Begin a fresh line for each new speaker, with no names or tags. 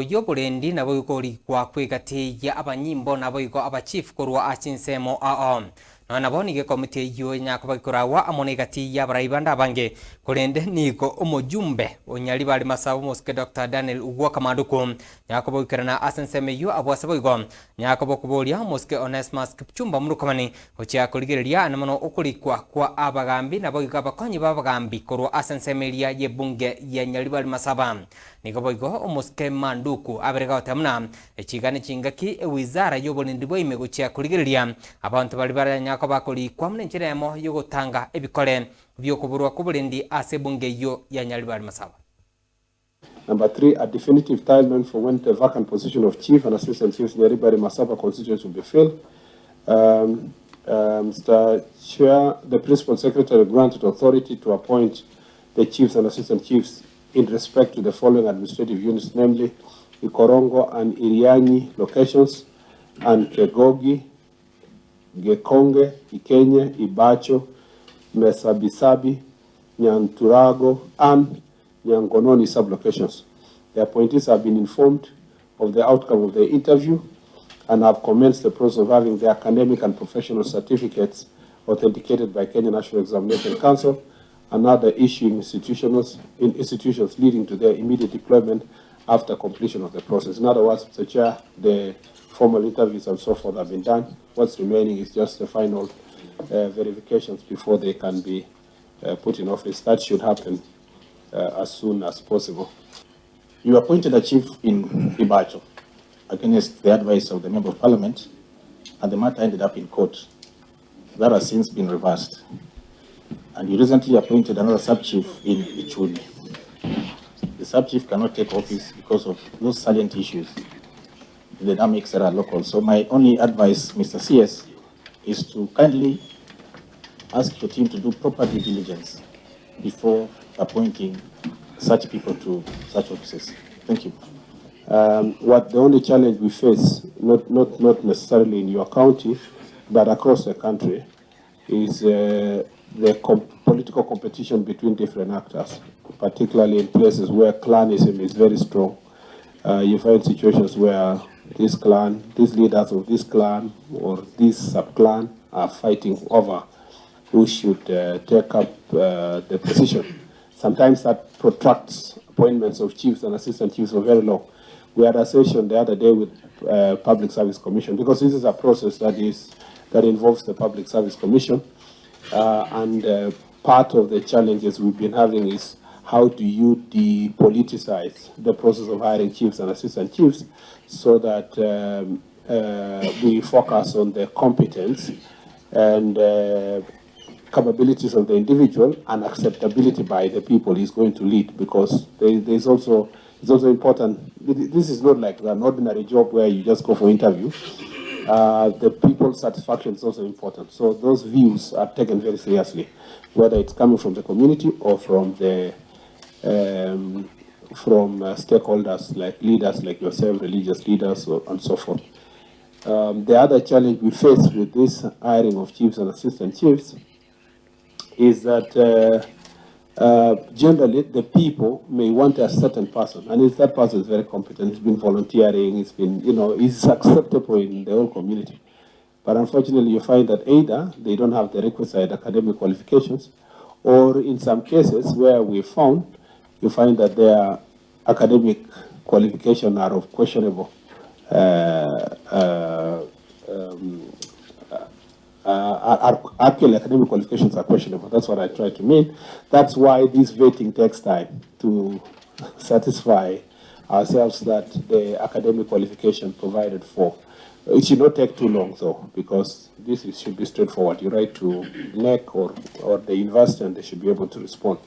yobulendi nabo yukoli kwa kwegati ya abanyimbo nabo yuko abachief korwa achinsemo nabo nige komite yo nyakabakurawa amonegati ya baraibanda bange kulende niko omojumbe Nyaribari Masaba moske Dr. Daniel Ugwoka Manduku nyakabakirana asenseme yo abwasabo igo nyakabakubolia moske Onesmus Kipchumba Murkomen ochya kuligereria anamano okulikwa kwa abagambi nabo yukabakonyi babagambi korwa asensemelia ye bunge ya Nyaribari Masaba nikoboigo omoske Manduku aberega otamna echigane chingaki wizara yobulendi bwime gochya kuligereria abantu bali baranya bakoli kwa mnencheremo yogotanga ebikole byokuburwa kubulendi ase bunge yo ya Nyaribari Masaba.
Number 3, a definitive timeline for when the vacant position of chief and assistant chiefs Nyaribari Masaba constituency will be filled. Mr. Chair, the principal secretary granted authority to appoint the chiefs and assistant chiefs in respect to the following administrative units, namely Ikorongo and Iriani locations, and Kegogi, Gekonge, Ikenye, Ibacho, Mesabisabi, Nyanturago, and Nyangononi sublocations. The appointees have been informed of the outcome of the interview and have commenced the process of having their academic and professional certificates authenticated by Kenya National Examination Council and other issuing institutions leading to their immediate deployment after completion of the process. In other words, Mr. Chair, the formal interviews and so forth have been done. What's remaining is just the final verifications before they can be put in office. That should happen as soon as possible.
You appointed a chief in Ibacho against the advice of the Member of Parliament, and the matter ended up in court. That has since been reversed. And you recently appointed another sub-chief in Ichuni. The sub-chief cannot take office because of those salient issues, the dynamics that are local. So my only advice, Mr. CS, is to kindly ask your team to do proper due diligence before appointing such people to such offices. Thank you.
The only challenge we face, not necessarily in your county, but across the country, is the political competition between different actors, particularly in places where clanism is very strong. You find situations where this leaders of this clan or this sub-clan are fighting over who should take up the position. Sometimes that protracts appointments of chiefs and assistant chiefs for very long. We had a session the other day with Public Service Commission, because this is a process that involves the Public Service Commission, and part of the challenges we've been having is how do you depoliticize the process of hiring chiefs and assistant chiefs so that we focus on the competence and capabilities of the individual and acceptability by the people he's going to lead, because it's also important. This is not like an ordinary job where you just go for interview. The people's satisfaction is also important. So those views are taken very seriously, whether it's coming from the community or from the stakeholders like leaders like yourself, religious leaders, and so forth. The other challenge we face with this hiring of chiefs and assistant chiefs is that generally the people may want a certain person, and if that person is very competent, he's been volunteering, he's acceptable in the whole community. But unfortunately, you find that either they don't have the requisite academic qualifications, or in some cases where we found, you find that their academic qualifications are of questionable actual academic qualifications are questionable. That's what I try to mean. That's why this vetting takes time to satisfy ourselves that the academic qualification provided for. It should not take too long, though, because should be straightforward. You write to NEC or the university, and they should be able to respond.